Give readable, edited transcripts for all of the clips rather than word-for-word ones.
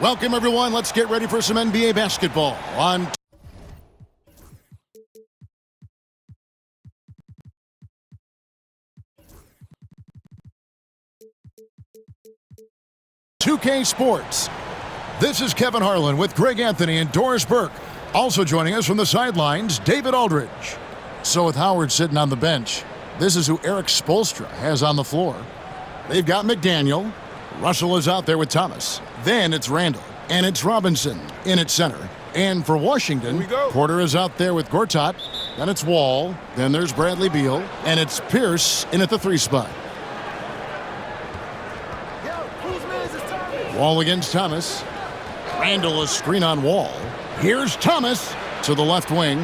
Welcome, everyone. Let's get ready for some NBA basketball on .2K Sports. This is Kevin Harlan with Greg Anthony and Doris Burke. Also joining us from the sidelines, David Aldridge. So with Howard sitting on the bench, this is who Eric Spoelstra has on the floor. They've got McDaniel. Russell is out there with Thomas. Then it's Randall. And it's Robinson in at center. And for Washington, Porter is out there with Gortat. Then it's Wall. Then there's Bradley Beal. And it's Pierce in at the 3 spot. Wall against Thomas. Randall a screen on Wall. Here's Thomas to the left wing.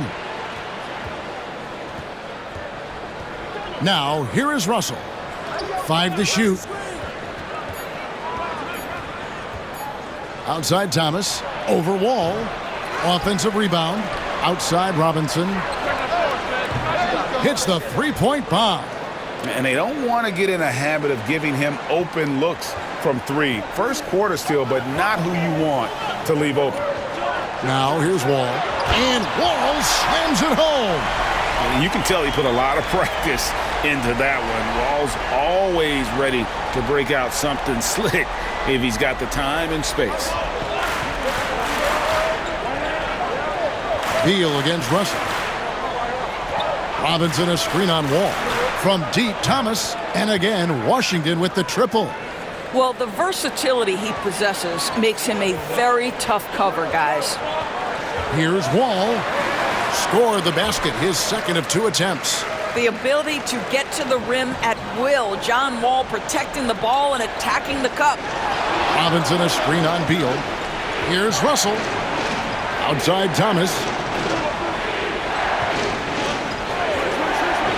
Now, here is Russell. 5 to shoot. Outside Thomas, over Wall, offensive rebound, outside Robinson, hits the three-point bomb. And they don't want to get in a habit of giving him open looks from 3. First quarter still, but not who you want to leave open. Now here's Wall, and Wall slams it home. And you can tell he put a lot of practice into that one. Wall's always ready to break out something slick if he's got the time and space. Beal against Russell. Robinson a screen on Wall. From deep, Thomas, and again, Washington with the triple. Well, the versatility he possesses makes him a very tough cover, guys. Here's Wall. Scored the basket, his second of 2 attempts. The ability to get to the rim at will. John Wall protecting the ball and attacking the cup. Robinson a screen on Beal. Here's Russell. Outside Thomas.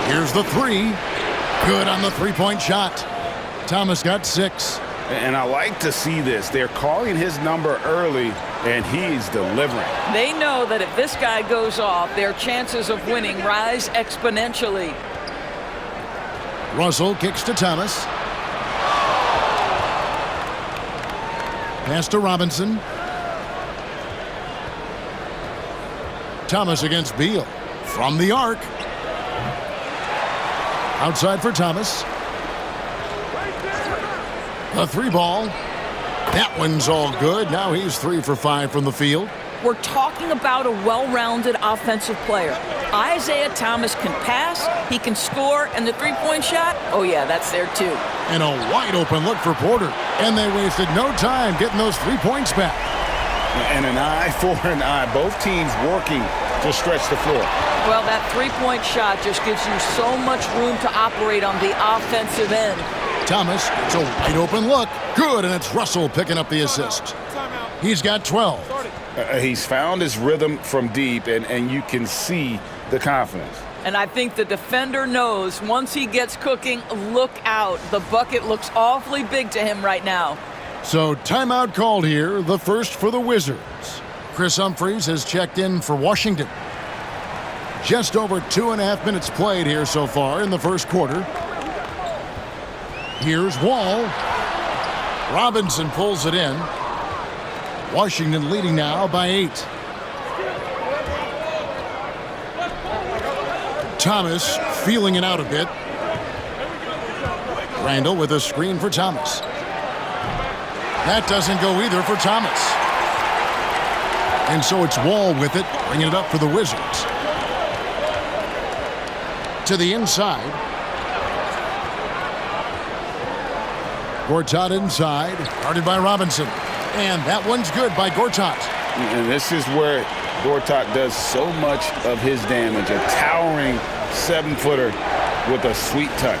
Here's the 3. Good on the three-point shot. Thomas got 6. And I like to see this. They're calling his number early, and he's delivering. They know that if this guy goes off, their chances of winning rise exponentially. Russell kicks to Thomas. Pass to Robinson. Thomas against Beal. From the arc. Outside for Thomas. The 3 ball. That one's all good. Now he's 3 for 5 from the field. We're talking about a well-rounded offensive player. Isaiah Thomas can pass, he can score, and the three-point shot, oh yeah, that's there too. And a wide open look for Porter. And they wasted no time getting those 3 points back. And an eye for an eye. Both teams working to stretch the floor. Well, that three-point shot just gives you so much room to operate on the offensive end. Thomas, it's a wide open look. Good, and it's Russell picking up the assist. He's got 12. He's found his rhythm from deep, and you can see the confidence. And I think the defender knows once he gets cooking, look out. The bucket looks awfully big to him right now. So timeout called here, the first for the Wizards. Chris Humphries has checked in for Washington. Just over 2.5 minutes played here so far in the first quarter. Here's Wall. Robinson pulls it in. Washington leading now by 8. Thomas feeling it out a bit. Randall with a screen for Thomas. That doesn't go either for Thomas. And so it's Wall with it, bringing it up for the Wizards. To the inside. Gortat inside, guarded by Robinson. And that one's good by Gortat. And this is where Gortat does so much of his damage. A towering 7-footer with a sweet touch.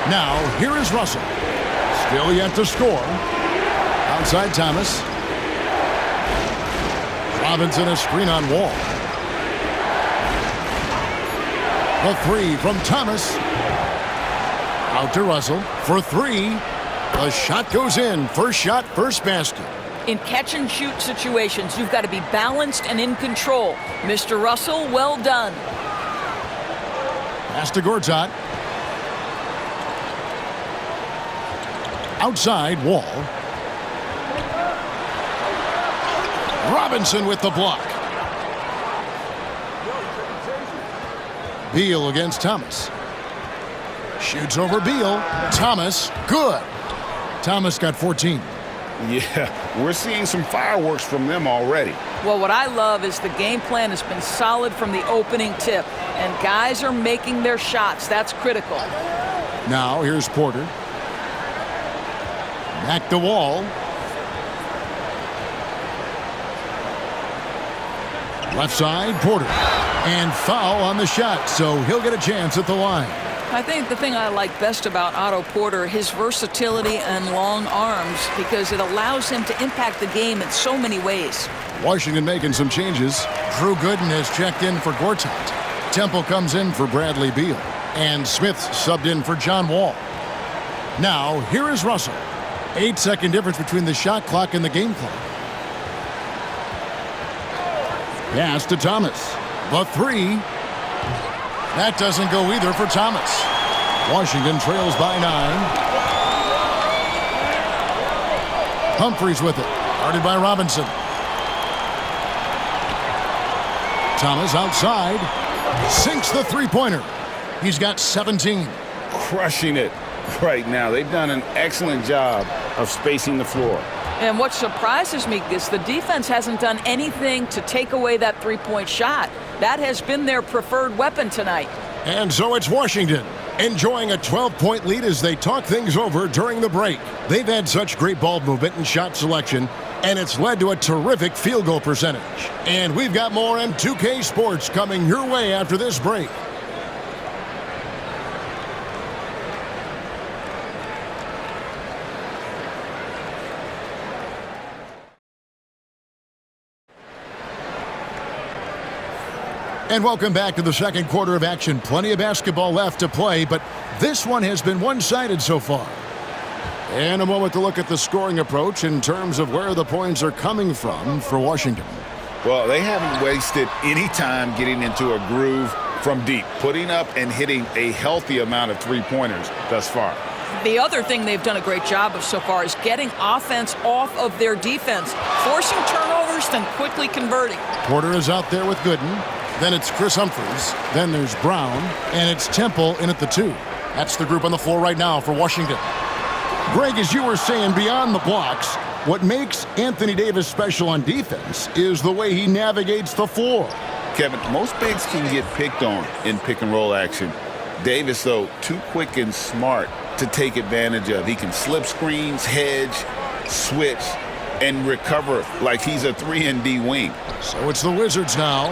Now, here is Russell. Still yet to score. Outside Thomas. Robinson a screen on Wall. The 3 from Thomas. Out to Russell for 3. The shot goes in. First shot, first basket. In catch-and-shoot situations, you've got to be balanced and in control. Mr. Russell, well done. Pass to Gortat. Outside, Wall. Robinson with the block. Beal against Thomas. Shoots over Beal. Thomas, good. Thomas got 14. Yeah, we're seeing some fireworks from them already. Well, what I love is the game plan has been solid from the opening tip, and guys are making their shots. That's critical. Now here's Porter. Back to Wall. Left side, Porter. And foul on the shot, so he'll get a chance at the line. I think the thing I like best about Otto Porter, his versatility and long arms, because it allows him to impact the game in so many ways. Washington making some changes. Drew Gooden has checked in for Gortat. Temple comes in for Bradley Beal. And Smith subbed in for John Wall. Now, here is Russell. 8-second difference between the shot clock and the game clock. Pass to Thomas. The three. That doesn't go either for Thomas. Washington trails by 9. Humphries with it. Guarded by Robinson. Thomas outside. Sinks the three-pointer. He's got 17. Crushing it right now. They've done an excellent job of spacing the floor. And what surprises me is the defense hasn't done anything to take away that three-point shot. That has been their preferred weapon tonight. And so it's Washington, enjoying a 12-point lead as they talk things over during the break. They've had such great ball movement and shot selection, and it's led to a terrific field goal percentage. And we've got more M2K Sports coming your way after this break. And welcome back to the second quarter of action. Plenty of basketball left to play, but this one has been one-sided so far. And a moment to look at the scoring approach in terms of where the points are coming from for Washington. Well, they haven't wasted any time getting into a groove from deep, putting up and hitting a healthy amount of three-pointers thus far. The other thing they've done a great job of so far is getting offense off of their defense, forcing turnovers, then quickly converting. Porter is out there with Gooden. Then it's Chris Humphries. Then there's Brown. And it's Temple in at the 2. That's the group on the floor right now for Washington. Greg, as you were saying, beyond the blocks, what makes Anthony Davis special on defense is the way he navigates the floor. Kevin, most bigs can get picked on in pick-and-roll action. Davis, though, too quick and smart to take advantage of. He can slip screens, hedge, switch, and recover like he's a 3-and-D wing. So it's the Wizards now,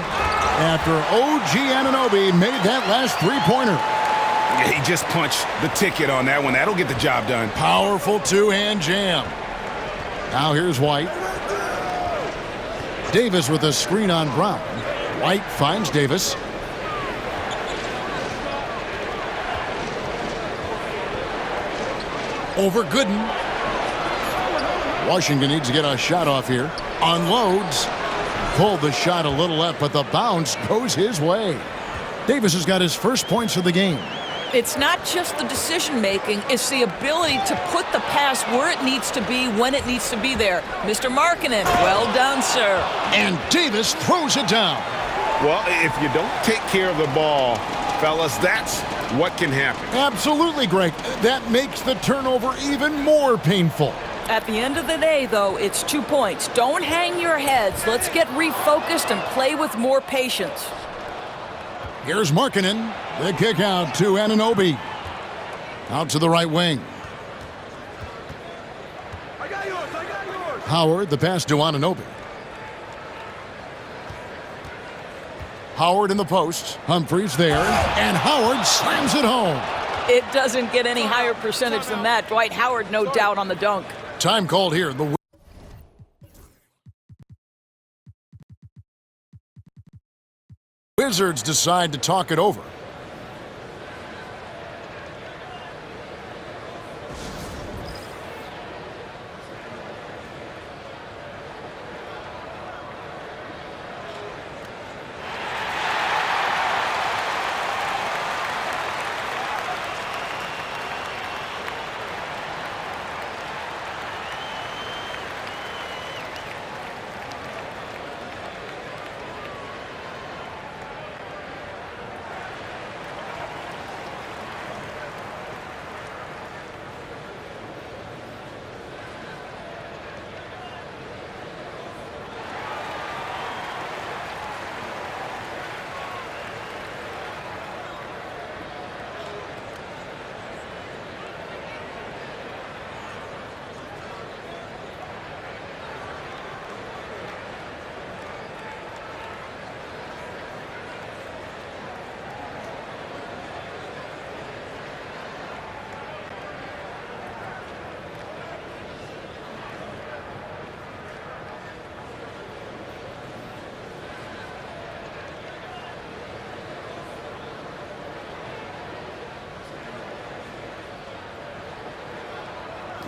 after OG Anunoby made that last three-pointer. Yeah, he just punched the ticket on that one. That'll get the job done. Powerful two-hand jam. Now here's White. Davis with a screen on Brown. White finds Davis. Over Gooden. Washington needs to get a shot off here. Unloads. Pulled the shot a little left, but the bounce goes his way. Davis has got his first points of the game. It's not just the decision-making, it's the ability to put the pass where it needs to be, when it needs to be there. Mr. Markkanen, well done, sir. And Davis throws it down. Well, if you don't take care of the ball, fellas, that's what can happen. Absolutely, Greg. That makes the turnover even more painful. At the end of the day, though, it's 2 points. Don't hang your heads. Let's get refocused and play with more patience. Here's Markkanen. The kick out to Anunoby. Out to the right wing. I got yours. Howard, the pass to Anunoby. Howard in the post. Humphries there. And Howard slams it home. It doesn't get any higher percentage than that. Dwight Howard, no doubt, on the dunk. Time called here. The Wizards decide to talk it over.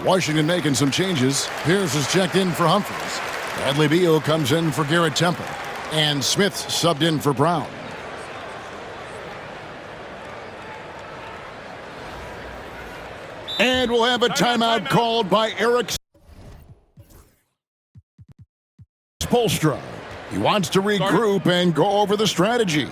Washington making some changes. Pierce is checked in for Humphries. Bradley Beal comes in for Garrett Temple. And Smith subbed in for Brown. And we'll have a timeout called by Eric Spoelstra. He wants to regroup and go over the strategy.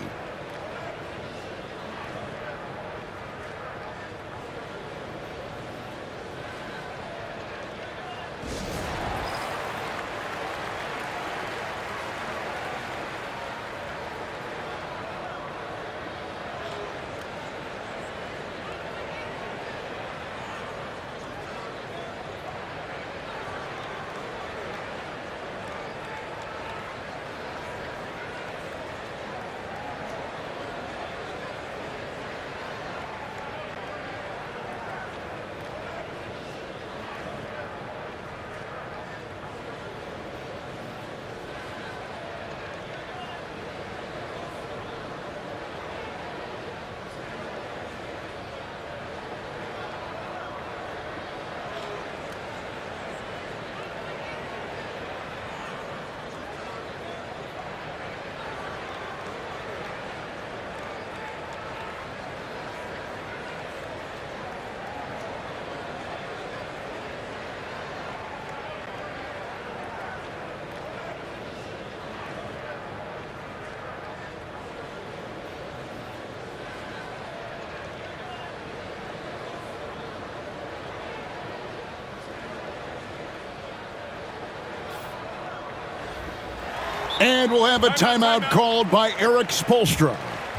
And we'll have a timeout called by Eric Spoelstra.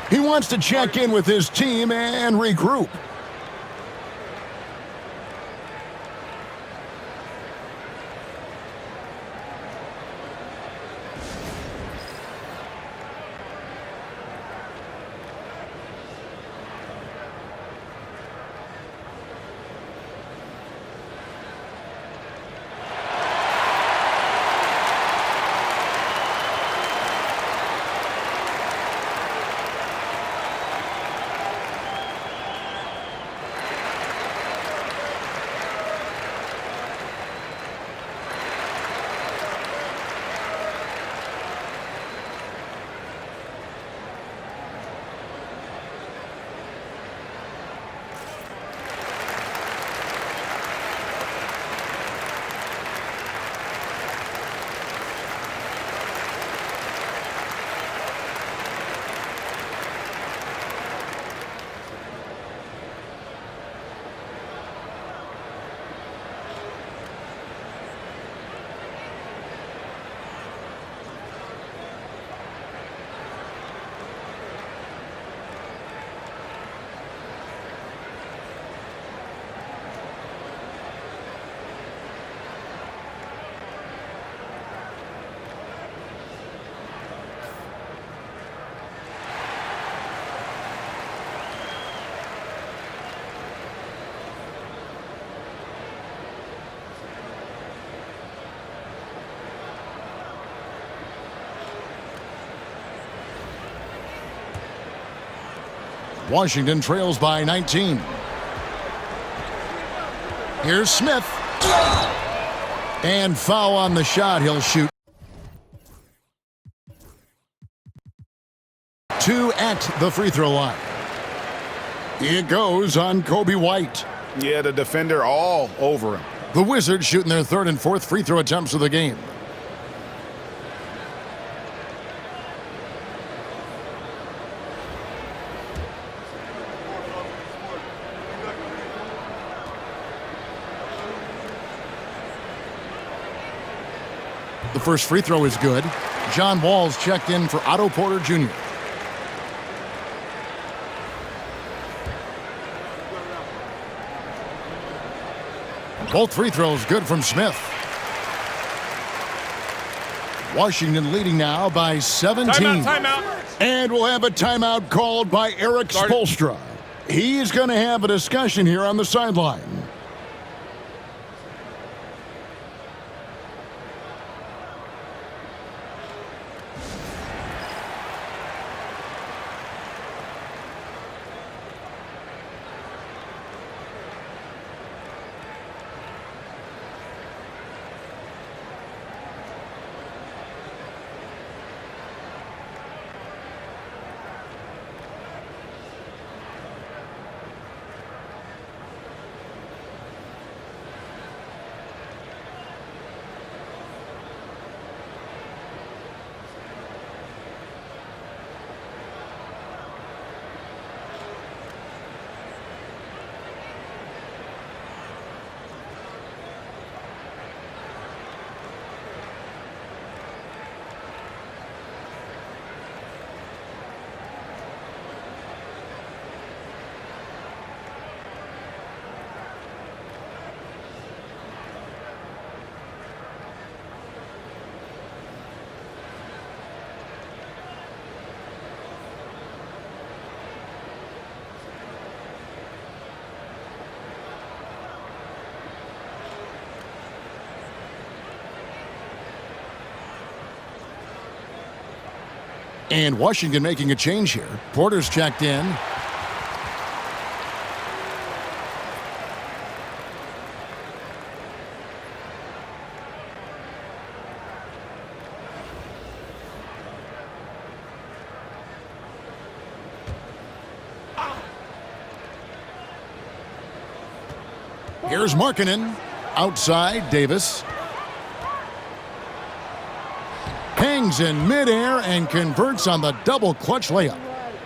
He wants to check in with his team and regroup. Washington trails by 19. Here's Smith. And foul on the shot. He'll shoot 2 at the free throw line. It goes on Kobe White. Yeah, the defender all over him. The Wizards shooting their 3rd and 4th free throw attempts of the game. The first free throw is good. John Wall's checked in for Otto Porter Jr. Both free throws good from Smith. Washington leading now by 17. Timeout. And we'll have a timeout called by Eric Spoelstra. He's going to have a discussion here on the sideline. And Washington making a change here. Porter's checked in. Here's Markkanen. Outside, Davis. Hangs in midair and converts on the double clutch layup.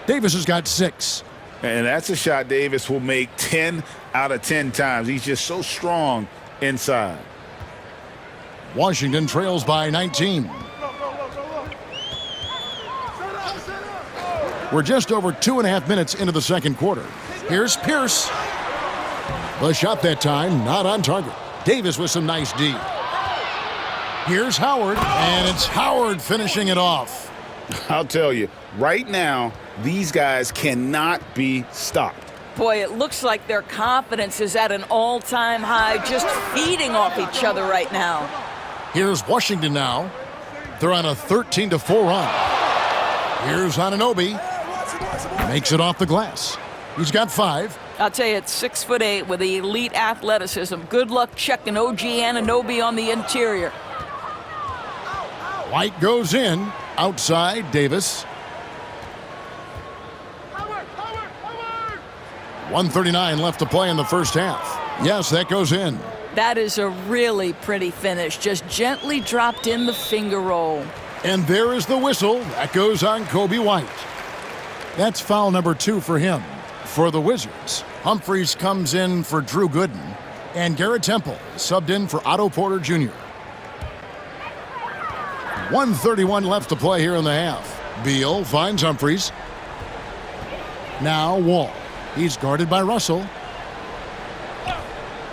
Davis has got 6. And that's a shot Davis will make 10 out of 10 times. He's just so strong inside. Washington trails by 19. We're just over 2.5 minutes into the second quarter. Here's Pierce. The shot that time, not on target. Davis with some nice D. Here's Howard, and it's Howard finishing it off. I'll tell you, right now, these guys cannot be stopped. Boy, it looks like their confidence is at an all-time high, just feeding off each other right now. Here's Washington now. They're on a 13-4 run. Here's Anunoby. Makes it off the glass. He's got 5. I'll tell you, it's 6'8" with elite athleticism. Good luck checking OG Anunoby on the interior. White goes in. Outside, Davis. 1:39 left to play in the first half. Yes, that goes in. That is a really pretty finish. Just gently dropped in the finger roll. And there is the whistle. That goes on Kobe White. That's foul number 2 for him. For the Wizards, Humphries comes in for Drew Gooden, and Garrett Temple subbed in for Otto Porter Jr. 1:31 left to play here in the half. Beal finds Humphries. Now Wall. He's guarded by Russell.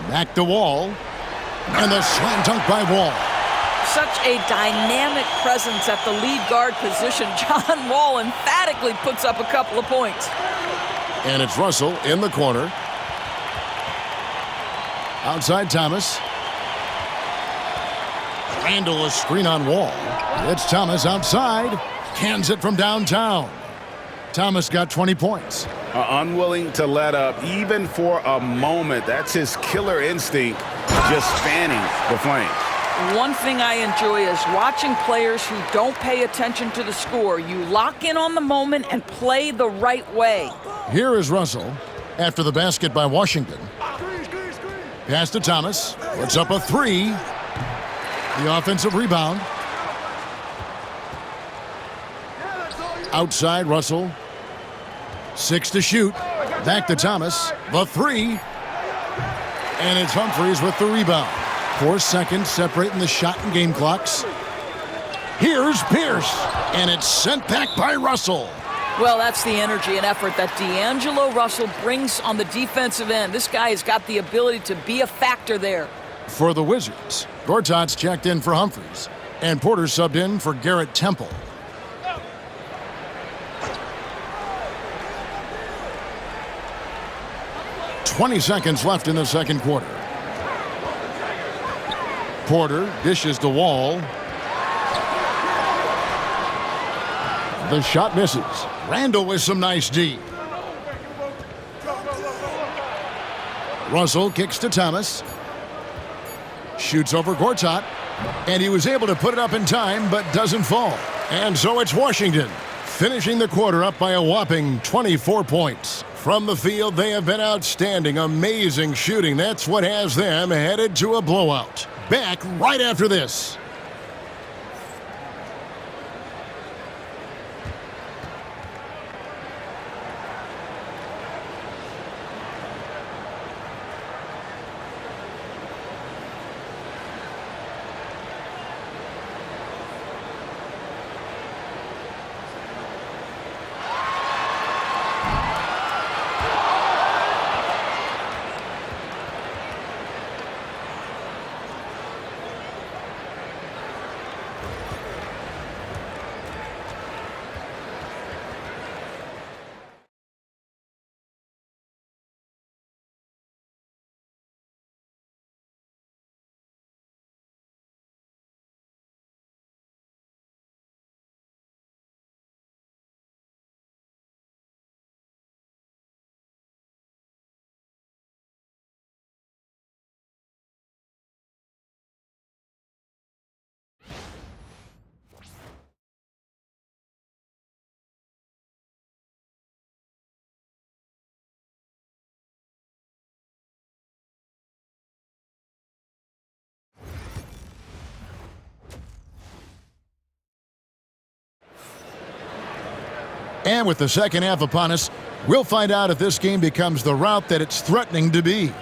Back to Wall. And the slam dunk by Wall. Such a dynamic presence at the lead guard position. John Wall emphatically puts up a couple of points. And it's Russell in the corner. Outside Thomas. Randall a screen on Wall. It's Thomas outside. Cans it from downtown. Thomas got 20 points. Unwilling to let up even for a moment. That's his killer instinct, just fanning the flames. One thing I enjoy is watching players who don't pay attention to the score. You lock in on the moment and play the right way. Here is Russell after the basket by Washington. Pass to Thomas. Puts up a 3. The offensive rebound. Outside Russell. 6 to shoot. Back to Thomas. The 3. And it's Humphries with the rebound. 4 seconds separating the shot and game clocks. Here's Pierce. And it's sent back by Russell. Well, that's the energy and effort that D'Angelo Russell brings on the defensive end. This guy has got the ability to be a factor there. For the Wizards, Gortat's checked in for Humphries. And Porter subbed in for Garrett Temple. .20 seconds left in the second quarter. Porter dishes to Wall. The shot misses. Randall with some nice D. Russell kicks to Thomas. Shoots over Gortat. And he was able to put it up in time, but doesn't fall. And so it's Washington, finishing the quarter up by a whopping 24 points. From the field, they have been outstanding, amazing shooting. That's what has them headed to a blowout. Back right after this. And with the second half upon us, we'll find out if this game becomes the route that it's threatening to be.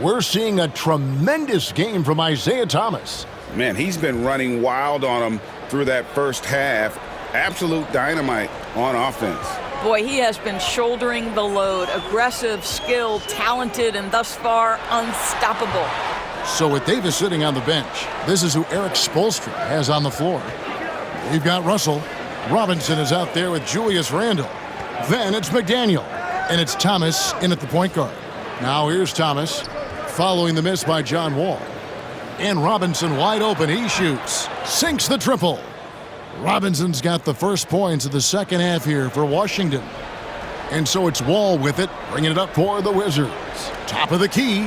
We're seeing a tremendous game from Isaiah Thomas. Man, he's been running wild on him through that first half. Absolute dynamite on offense. Boy, he has been shouldering the load. Aggressive, skilled, talented, and thus far unstoppable. So with Davis sitting on the bench, this is who Eric Spoelstra has on the floor. We've got Russell. Robinson is out there with Julius Randle. Then it's McDaniel. And it's Thomas in at the point guard. Now here's Thomas, following the miss by John Wall. And Robinson wide open. He shoots. Sinks the triple. Robinson's got the first points of the second half here for Washington. And so it's Wall with it, bringing it up for the Wizards. Top of the key.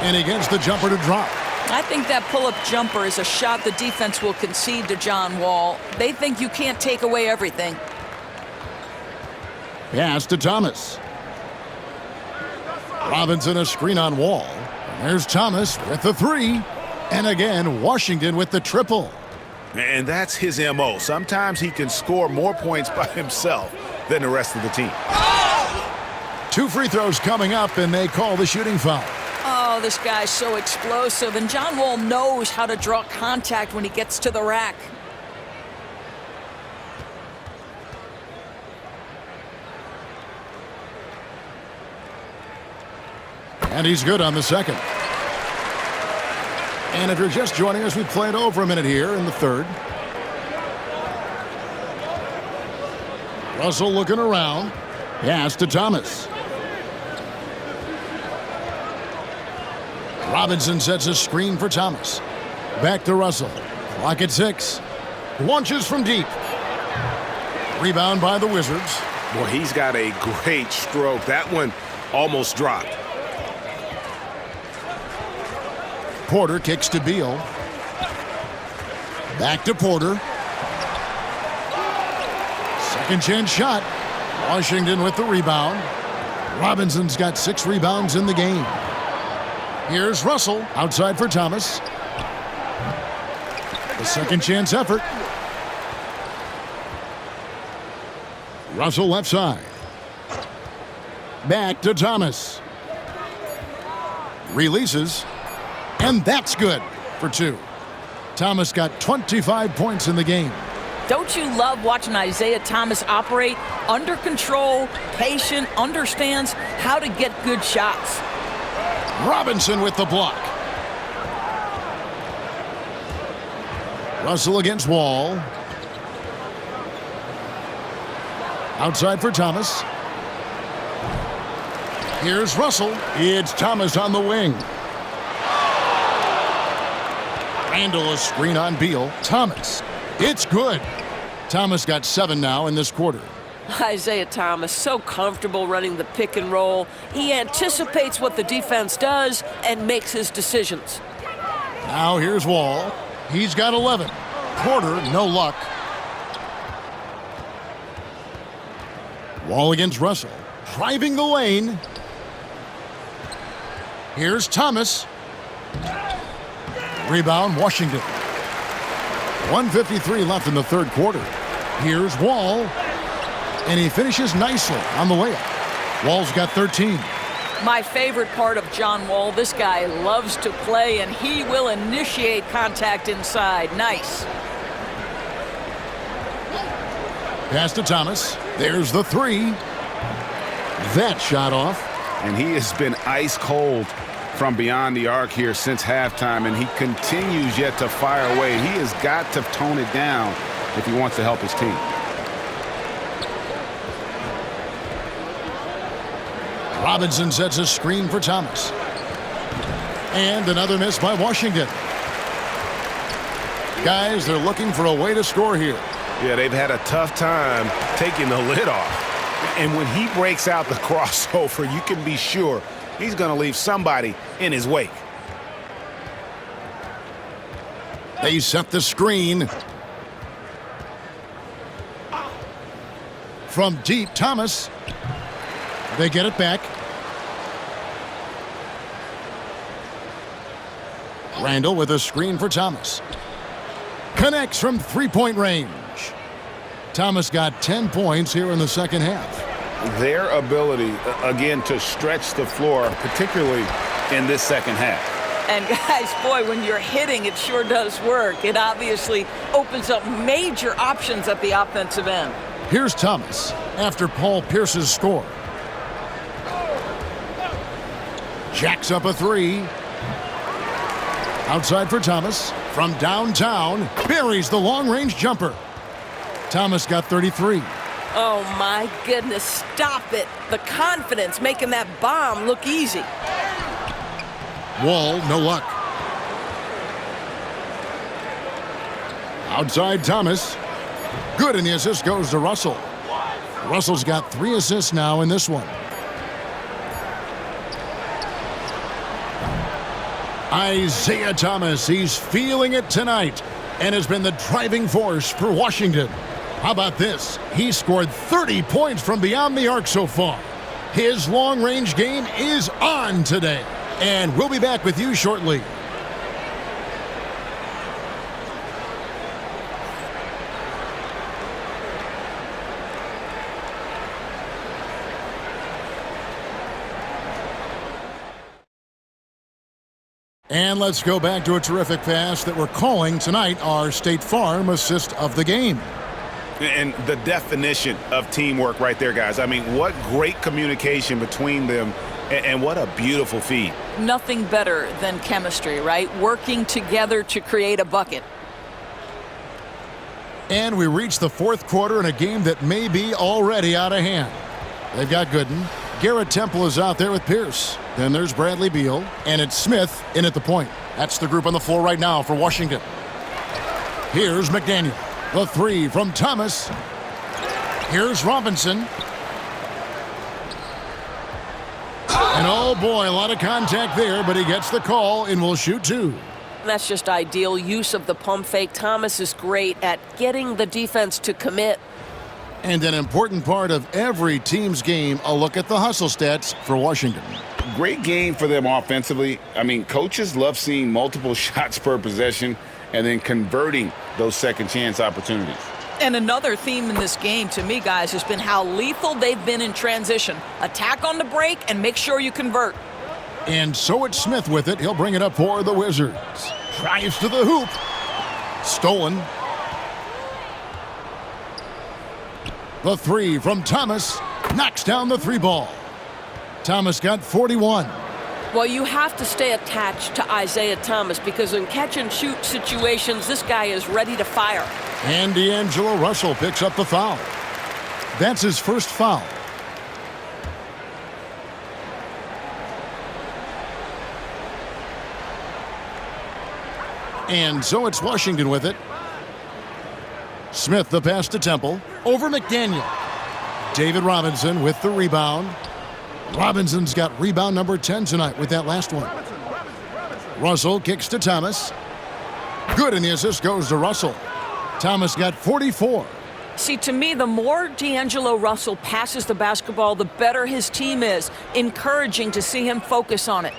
And he gets the jumper to drop. I think that pull-up jumper is a shot the defense will concede to John Wall. They think you can't take away everything. Pass to Thomas. Robinson a screen on Wall. And there's Thomas with the three. And again, Washington with the triple. And that's his MO. Sometimes he can score more points by himself than the rest of the team. 2 free throws coming up, and they call the shooting foul. Oh, this guy's so explosive, and John Wall knows how to draw contact when he gets to the rack. And he's good on the second. And if you're just joining us, we played over a minute here in the third. Russell looking around. Pass to Thomas. Robinson sets a screen for Thomas. Back to Russell. Clock at 6. Launches from deep. Rebound by the Wizards. Boy, he's got a great stroke. That one almost dropped. Porter kicks to Beal. Back to Porter. Second chance shot. Washington with the rebound. Robinson's got 6 rebounds in the game. Here's Russell outside for Thomas. The second chance effort. Russell left side. Back to Thomas. Releases. And that's good for 2. Thomas got 25 points in the game. Don't you love watching Isaiah Thomas operate? Under control, patient, understands how to get good shots. Robinson with the block. Russell against Wall. Outside for Thomas. Here's Russell. It's Thomas on the wing. Randle a screen on Beal. Thomas. It's good. Thomas got 7 now in this quarter. Isaiah Thomas, so comfortable running the pick and roll. He anticipates what the defense does and makes his decisions. Now here's Wall. He's got 11. Porter, no luck. Wall against Russell. Driving the lane. Here's Thomas. Rebound, Washington. 1:53 left in the third quarter. Here's Wall. And he finishes nicely on the layup. Wall's got 13. My favorite part of John Wall, this guy loves to play, and he will initiate contact inside. Nice. Pass to Thomas. There's the 3. That shot off. And he has been ice cold from beyond the arc here since halftime, and he continues yet to fire away. He has got to tone it down if he wants to help his team. Robinson sets a screen for Thomas. And another miss by Washington. Guys, they're looking for a way to score here. Yeah, they've had a tough time taking the lid off. And when he breaks out the crossover, you can be sure he's going to leave somebody in his wake. They set the screen. From deep, Thomas. They get it back. Randle with a screen for Thomas. Connects from 3-point range. Thomas got 10 points here in the second half. Their ability, again, to stretch the floor, particularly in this second half. And guys, boy, when you're hitting, it sure does work. It obviously opens up major options at the offensive end. Here's Thomas after Paul Pierce's score. Jacks up a three. Outside for Thomas. From downtown, buries the long-range jumper. Thomas got 33. Oh, my goodness. Stop it. The confidence making that bomb look easy. Wall, no luck. Outside Thomas. Good, and the assist goes to Russell. Russell's got 3 assists now in this one. Isaiah Thomas, he's feeling it tonight and has been the driving force for Washington. How about this? He scored 30 points from beyond the arc so far. His long-range game is on today, and we'll be back with you shortly. And let's go back to a terrific pass that we're calling tonight our State Farm assist of the game. And the definition of teamwork right there, guys. I mean, what great communication between them, and what a beautiful feed. Nothing better than chemistry, right? Working together to create a bucket. And we reach the fourth quarter in a game that may be already out of hand. They've got Gooden. Garrett Temple is out there with Pierce. Then there's Bradley Beal, and it's Smith in at the point. That's the group on the floor right now for Washington. Here's McDaniel. The three from Thomas. Here's Robinson. And oh boy, a lot of contact there, but he gets the call and will shoot 2. That's just ideal use of the pump fake. Thomas is great at getting the defense to commit. And an important part of every team's game, a look at the hustle stats for Washington. Great game for them offensively. I mean, coaches love seeing multiple shots per possession and then converting those second chance opportunities. And another theme in this game to me, guys, has been how lethal they've been in transition. Attack on the break and make sure you convert. And so it's Smith with it. He'll bring it up for the Wizards. Drives to the hoop. Stolen. The three from Thomas. Knocks down the 3 ball. Thomas got 41. Well, you have to stay attached to Isaiah Thomas because in catch-and-shoot situations, this guy is ready to fire. And D'Angelo Russell picks up the foul. That's his first foul. And so it's Washington with it. Smith the pass to Temple. Over McDaniel. David Robinson with the rebound. Robinson's got rebound number 10 tonight with that last one. Russell kicks to Thomas. Good, and the assist goes to Russell. Thomas got 44. See, to me, the more D'Angelo Russell passes the basketball, the better his team is. Encouraging to see him focus on it.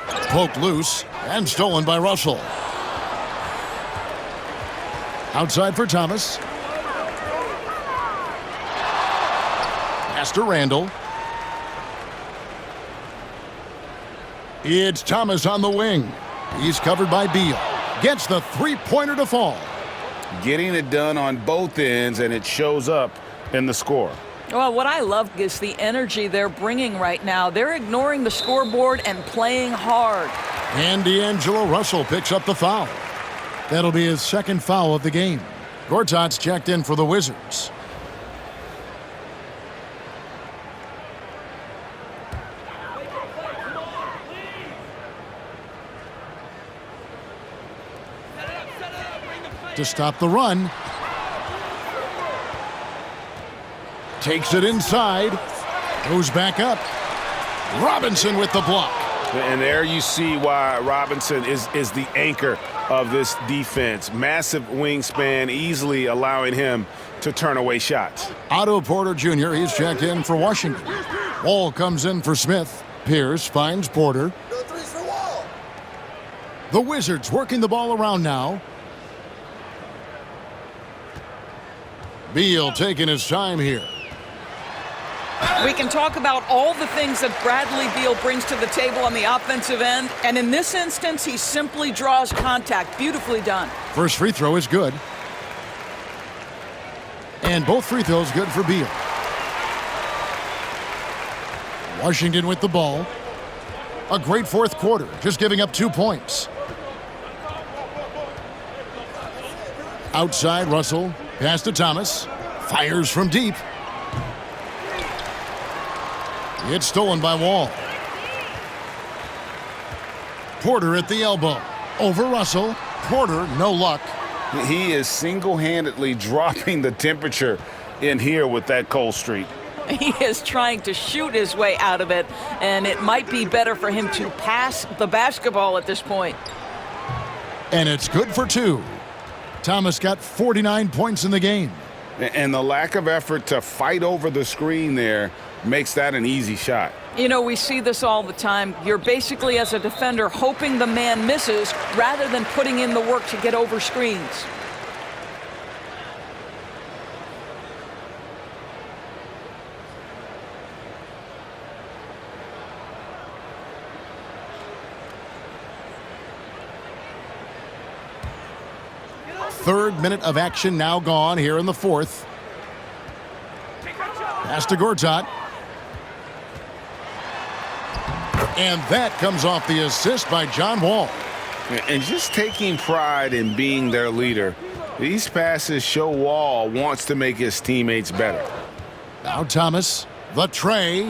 Poked loose and stolen by Russell. Outside for Thomas. Pass to Randall. It's Thomas on the wing. He's covered by Beal. Gets the 3-pointer to fall. Getting it done on both ends, and it shows up in the score. Well, what I love is the energy they're bringing right now. They're ignoring the scoreboard and playing hard. And D'Angelo Russell picks up the foul. That'll be his second foul of the game. Gortat's checked in for the Wizards. To stop the run. Takes it inside. Goes back up. Robinson with the block. And there you see why Robinson is the anchor of this defense. Massive wingspan, easily allowing him to turn away shots. Otto Porter Jr., he's checked in for Washington. Wall comes in for Smith. Pierce finds Porter. The Wizards working the ball around now. Beal taking his time here. We can talk about all the things that Bradley Beal brings to the table on the offensive end, and in this instance, he simply draws contact. Beautifully done. First free throw is good. And both free throws good for Beal. Washington with the ball. A great fourth quarter, just giving up 2 points. Outside, Russell. Pass to Thomas. Fires from deep. It's stolen by Wall. Porter at the elbow. Over Russell. Porter, no luck. He is single-handedly dropping the temperature in here with that cold streak. He is trying to shoot his way out of it, and it might be better for him to pass the basketball at this point. And it's good for 2. Thomas got 49 points in the game. And the lack of effort to fight over the screen there makes that an easy shot. You know, we see this all the time. You're basically, as a defender, hoping the man misses rather than putting in the work to get over screens. Third minute of action now gone here in the fourth. Pass to Gortat. And that comes off the assist by John Wall. And just taking pride in being their leader, these passes show Wall wants to make his teammates better. Now Thomas, the tray.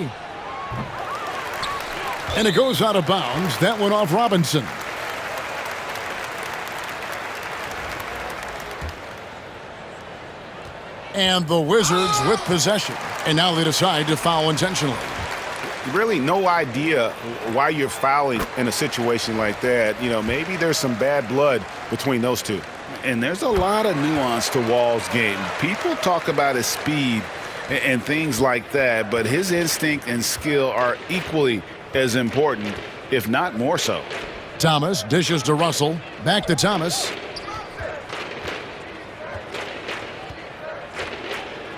And it goes out of bounds. That went off Robinson. And the Wizards with possession. And now they decide to foul intentionally. Really no idea why you're fouling in a situation like that. You know, maybe there's some bad blood between those two. And there's a lot of nuance to Wall's game. People talk about his speed and things like that, but his instinct and skill are equally as important, if not more so. Thomas dishes to Russell. Back to Thomas.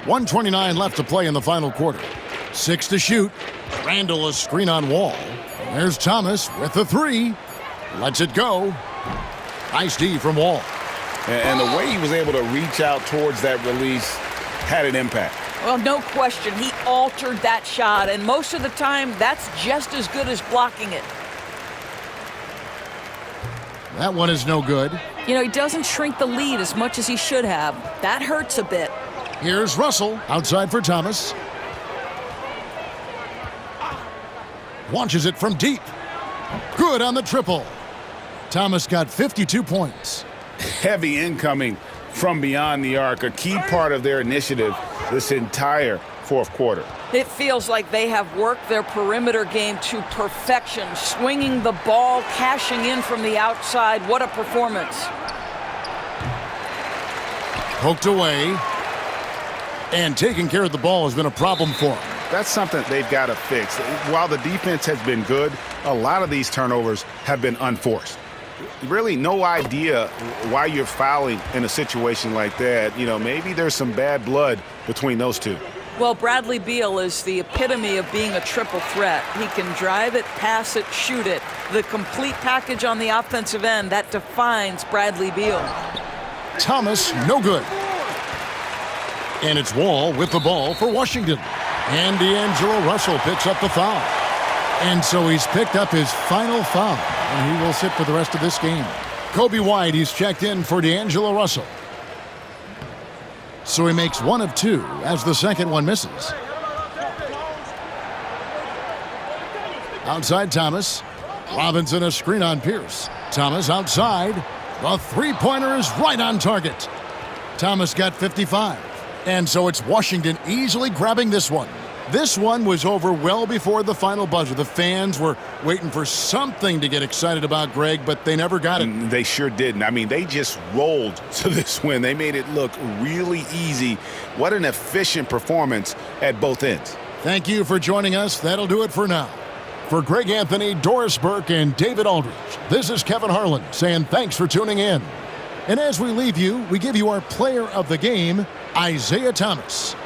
1:29 left to play in the final quarter. 6 to shoot. Randall a screen on Wall. There's Thomas with the 3. Lets it go. Nice D from Wall. And the way he was able to reach out towards that release had an impact. Well, no question. He altered that shot, and most of the time, that's just as good as blocking it. That one is no good. You know, he doesn't shrink the lead as much as he should have. That hurts a bit. Here's Russell outside for Thomas. Launches it from deep. Good on the triple. Thomas got 52 points. Heavy incoming from beyond the arc, a key part of their initiative this entire fourth quarter. It feels like they have worked their perimeter game to perfection, swinging the ball, cashing in from the outside. What a performance. Poked away. And taking care of the ball has been a problem for them. That's something they've got to fix. While the defense has been good, a lot of these turnovers have been unforced. Really no idea why you're fouling in a situation like that. You know, maybe there's some bad blood between those two. Well, Bradley Beal is the epitome of being a triple threat. He can drive it, pass it, shoot it. The complete package on the offensive end, that defines Bradley Beal. Thomas, no good. And it's Wall with the ball for Washington. And D'Angelo Russell picks up the foul. And so he's picked up his final foul, and he will sit for the rest of this game. Kobe White, he's checked in for D'Angelo Russell. So he makes 1 of 2 as the second one misses. Outside Thomas. Robinson a screen on Pierce. Thomas outside. The three-pointer is right on target. Thomas got 55. And so it's Washington easily grabbing this one. This one was over well before the final buzzer. The fans were waiting for something to get excited about, Greg, but they never got it. They sure didn't. I mean, they just rolled to this win. They made it look really easy. What an efficient performance at both ends. Thank you for joining us. That'll do it for now. For Greg Anthony, Doris Burke, and David Aldridge, this is Kevin Harlan saying thanks for tuning in. And as we leave you, we give you our player of the game, Isaiah Thomas.